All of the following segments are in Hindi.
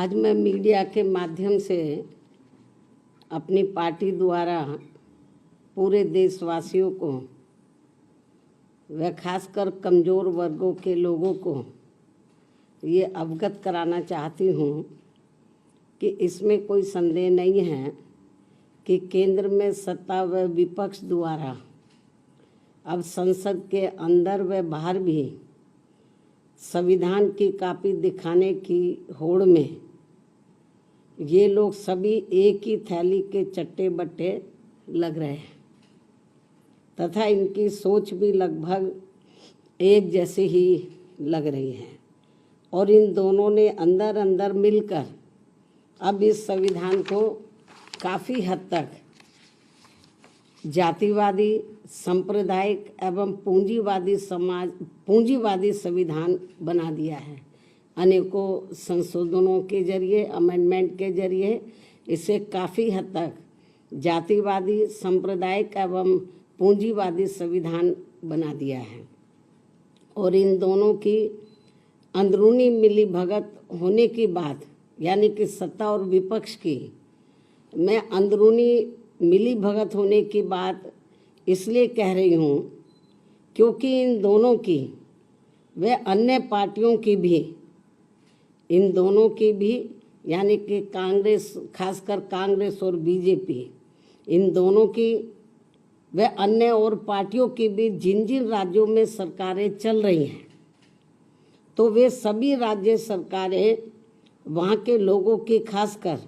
आज मैं मीडिया के माध्यम से अपनी पार्टी द्वारा पूरे देशवासियों को व खासकर कमज़ोर वर्गों के लोगों को ये अवगत कराना चाहती हूँ कि इसमें कोई संदेह नहीं है कि केंद्र में सत्ता व विपक्ष द्वारा अब संसद के अंदर व बाहर भी संविधान की कॉपी दिखाने की होड़ में ये लोग सभी एक ही थैली के चट्टे बट्टे लग रहे हैं तथा इनकी सोच भी लगभग एक जैसी ही लग रही है और इन दोनों ने अंदर अंदर मिलकर अब इस संविधान को काफ़ी हद तक जातिवादी, सांप्रदायिक एवं पूंजीवादी संविधान बना दिया है। अनेकों संशोधनों के जरिए, अमेंडमेंट के जरिए इसे काफ़ी हद तक जातिवादी, सांप्रदायिक एवं पूंजीवादी संविधान बना दिया है और इन दोनों की अंदरूनी मिलीभगत होने की बात, यानी कि सत्ता और विपक्ष की मैं अंदरूनी मिलीभगत होने की बात इसलिए कह रही हूँ क्योंकि इन दोनों की व अन्य पार्टियों की भी, इन दोनों की भी यानी कि कांग्रेस, खासकर कांग्रेस और बीजेपी, इन दोनों की व अन्य और पार्टियों की भी जिन जिन राज्यों में सरकारें चल रही हैं तो वे सभी राज्य सरकारें वहाँ के लोगों की खासकर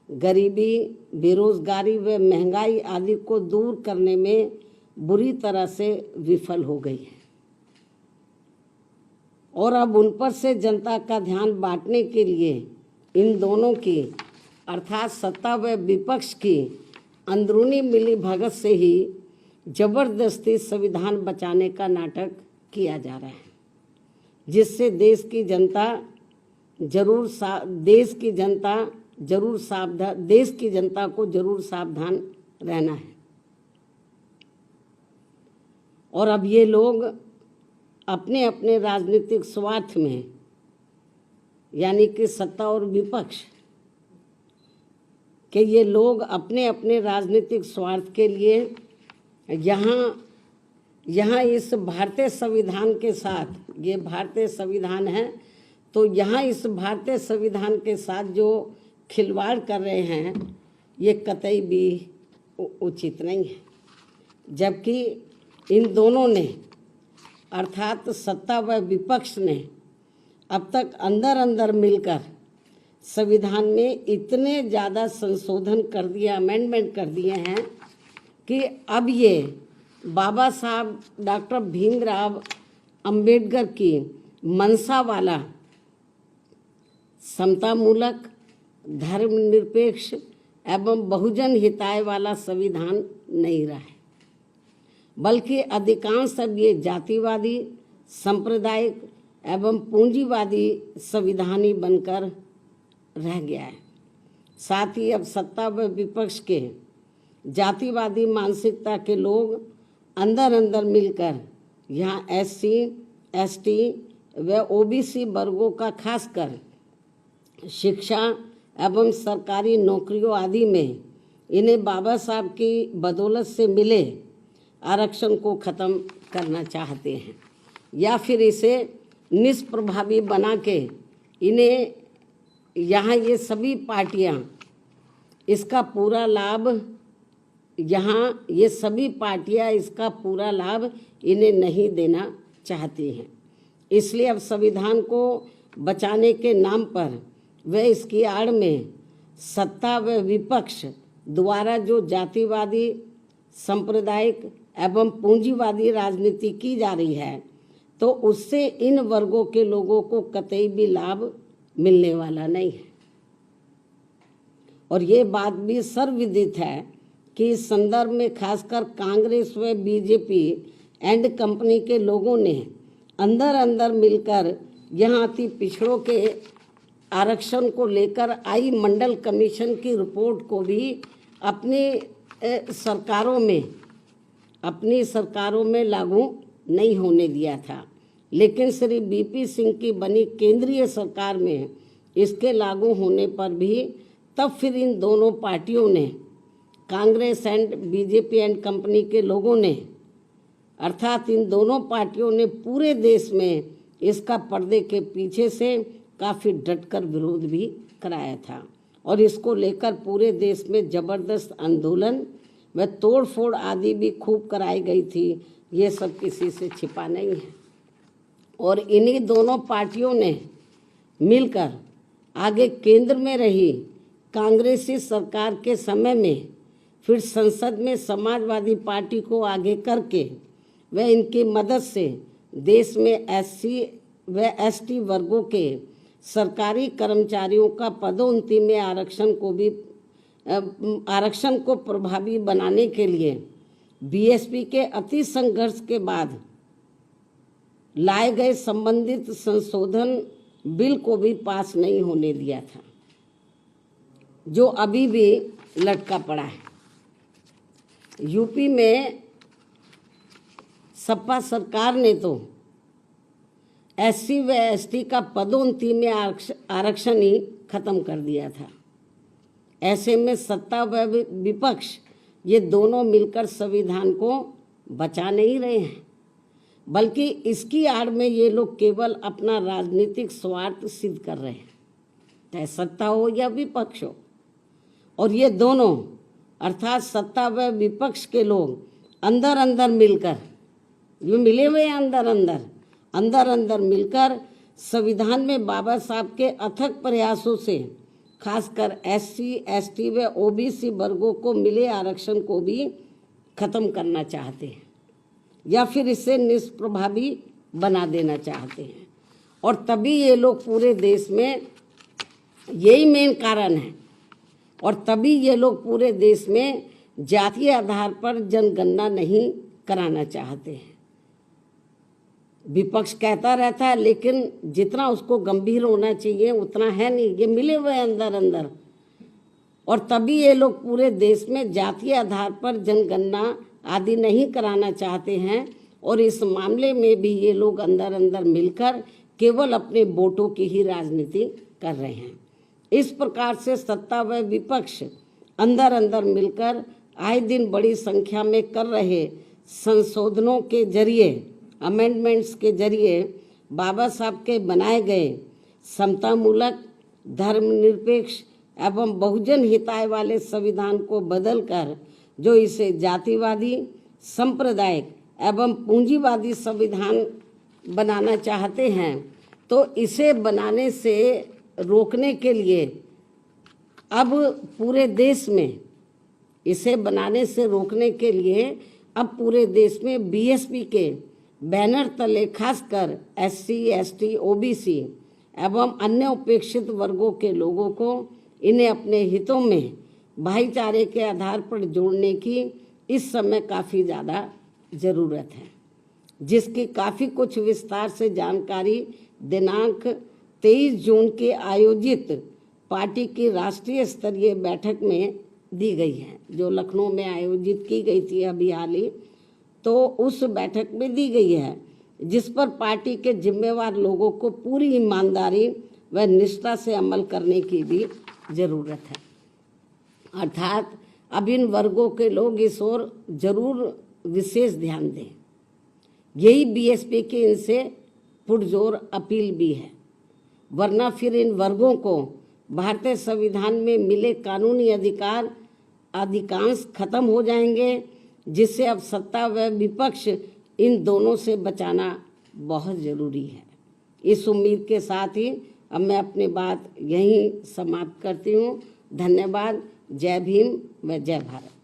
गरीबी, बेरोजगारी व महंगाई आदि को दूर करने में बुरी तरह से विफल हो गई है और अब उन पर से जनता का ध्यान बांटने के लिए इन दोनों की अर्थात सत्ता व विपक्ष की अंदरूनी मिलीभगत से ही जबरदस्ती संविधान बचाने का नाटक किया जा रहा है, जिससे देश की जनता को जरूर सावधान रहना है। और अब ये लोग अपने अपने राजनीतिक स्वार्थ में, यानी कि सत्ता और विपक्ष के ये लोग अपने अपने राजनीतिक स्वार्थ के लिए यहाँ इस भारतीय संविधान के साथ, ये भारतीय संविधान है तो यहाँ इस भारतीय संविधान के साथ जो खिलवाड़ कर रहे हैं ये कतई भी उचित नहीं है। जबकि इन दोनों ने अर्थात सत्ता व विपक्ष ने अब तक अंदर अंदर मिलकर संविधान में इतने ज़्यादा संशोधन कर दिए, अमेंडमेंट कर दिए हैं कि अब ये बाबा साहब डॉक्टर भीमराव अंबेडकर की मंशा वाला समतामूलक, धर्मनिरपेक्ष एवं बहुजन हिताय वाला संविधान नहीं रहा है, बल्कि अधिकांश अब ये जातिवादी, सांप्रदायिक एवं पूंजीवादी संविधान ही बनकर रह गया है। साथ ही अब सत्ता व विपक्ष के जातिवादी मानसिकता के लोग अंदर अंदर मिलकर यहाँ SC, ST व OBC वर्गों का खासकर शिक्षा एवं सरकारी नौकरियों आदि में इन्हें बाबा साहब की बदौलत से मिले आरक्षण को ख़त्म करना चाहते हैं या फिर इसे निष्प्रभावी बना के इन्हें यहाँ ये सभी पार्टियाँ इसका पूरा लाभ इन्हें नहीं देना चाहती हैं। इसलिए अब संविधान को बचाने के नाम पर व इसकी आड़ में सत्ता व विपक्ष द्वारा जो जातिवादी, सांप्रदायिक एवं पूंजीवादी राजनीति की जा रही है तो उससे इन वर्गों के लोगों को कतई भी लाभ मिलने वाला नहीं है। और ये बात भी सर्वविदित है कि इस संदर्भ में खासकर कांग्रेस व बीजेपी एंड कंपनी के लोगों ने अंदर अंदर मिलकर यहाँ अति पिछड़ों के आरक्षण को लेकर आई मंडल कमीशन की रिपोर्ट को भी अपनी सरकारों में लागू नहीं होने दिया था, लेकिन श्री BP सिंह की बनी केंद्रीय सरकार में इसके लागू होने पर भी तब फिर इन दोनों पार्टियों ने, Congress and BJP and company के लोगों ने, अर्थात इन दोनों पार्टियों ने पूरे देश में इसका पर्दे के पीछे से काफ़ी डटकर विरोध भी कराया था और इसको लेकर पूरे देश में ज़बरदस्त आंदोलन व तोड़फोड़ आदि भी खूब कराई गई थी। ये सब किसी से छिपा नहीं है। और इन्हीं दोनों पार्टियों ने मिलकर आगे केंद्र में रही कांग्रेसी सरकार के समय में फिर संसद में समाजवादी पार्टी को आगे करके व इनकी मदद से देश में SC व ST वर्गों के सरकारी कर्मचारियों का पदोन्नति में आरक्षण को प्रभावी बनाने के लिए BSP के अति संघर्ष के बाद लाए गए संबंधित संशोधन बिल को भी पास नहीं होने दिया था, जो अभी भी लटका पड़ा है। यूपी में सपा सरकार ने तो SC व ST का पदोन्नति में आरक्षण ही खत्म कर दिया था। ऐसे में सत्ता व विपक्ष ये दोनों मिलकर संविधान को बचा नहीं रहे हैं, बल्कि इसकी आड़ में ये लोग केवल अपना राजनीतिक स्वार्थ सिद्ध कर रहे हैं, चाहे सत्ता हो या विपक्ष हो। और ये दोनों अर्थात सत्ता व विपक्ष के लोग अंदर अंदर मिलकर, जो मिले हुए हैं अंदर अंदर मिलकर संविधान में बाबा साहब के अथक प्रयासों से खासकर SC ST व OBC वर्गों को मिले आरक्षण को भी खत्म करना चाहते हैं या फिर इसे निष्प्रभावी बना देना चाहते हैं। और तभी ये लोग पूरे देश में, यही मेन कारण है, और तभी ये लोग पूरे देश में जातीय आधार पर जनगणना नहीं कराना चाहते हैं। विपक्ष कहता रहता है, लेकिन जितना उसको गंभीर होना चाहिए उतना है नहीं। ये मिले हुए अंदर और तभी ये लोग पूरे देश में जातीय आधार पर जनगणना आदि नहीं कराना चाहते हैं और इस मामले में भी ये लोग अंदर मिलकर केवल अपने वोटों की ही राजनीति कर रहे हैं। इस प्रकार से सत्ता व विपक्ष अंदर मिलकर आए दिन बड़ी संख्या में कर रहे संशोधनों के जरिए, अमेंडमेंट्स के जरिए बाबा साहब के बनाए गए समतामूलक, धर्मनिरपेक्ष एवं बहुजन हिताय वाले संविधान को बदलकर जो इसे जातिवादी, सांप्रदायिक एवं पूंजीवादी संविधान बनाना चाहते हैं, तो इसे बनाने से रोकने के लिए अब पूरे देश में, इसे बनाने से रोकने के लिए अब पूरे देश में BSP के बैनर तले खासकर SC ST OBC एवं अन्य उपेक्षित वर्गों के लोगों को इन्हें अपने हितों में भाईचारे के आधार पर जोड़ने की इस समय काफ़ी ज़्यादा ज़रूरत है, जिसकी काफ़ी कुछ विस्तार से जानकारी दिनांक 23 जून के आयोजित पार्टी की राष्ट्रीय स्तरीय बैठक में दी गई है, जो लखनऊ में आयोजित की गई थी अभी हाल ही, तो उस बैठक में दी गई है, जिस पर पार्टी के जिम्मेवार लोगों को पूरी ईमानदारी व निष्ठा से अमल करने की भी ज़रूरत है। अर्थात अब इन वर्गों के लोग इस ओर जरूर विशेष ध्यान दें। यही BSP की इनसे पुरजोर अपील भी है, वरना फिर इन वर्गों को भारतीय संविधान में मिले कानूनी अधिकार अधिकांश खत्म हो जाएंगे, जिससे अब सत्ता व विपक्ष इन दोनों से बचाना बहुत ज़रूरी है। इस उम्मीद के साथ ही अब मैं अपनी बात यहीं समाप्त करती हूँ। धन्यवाद। जय भीम व जय भारत।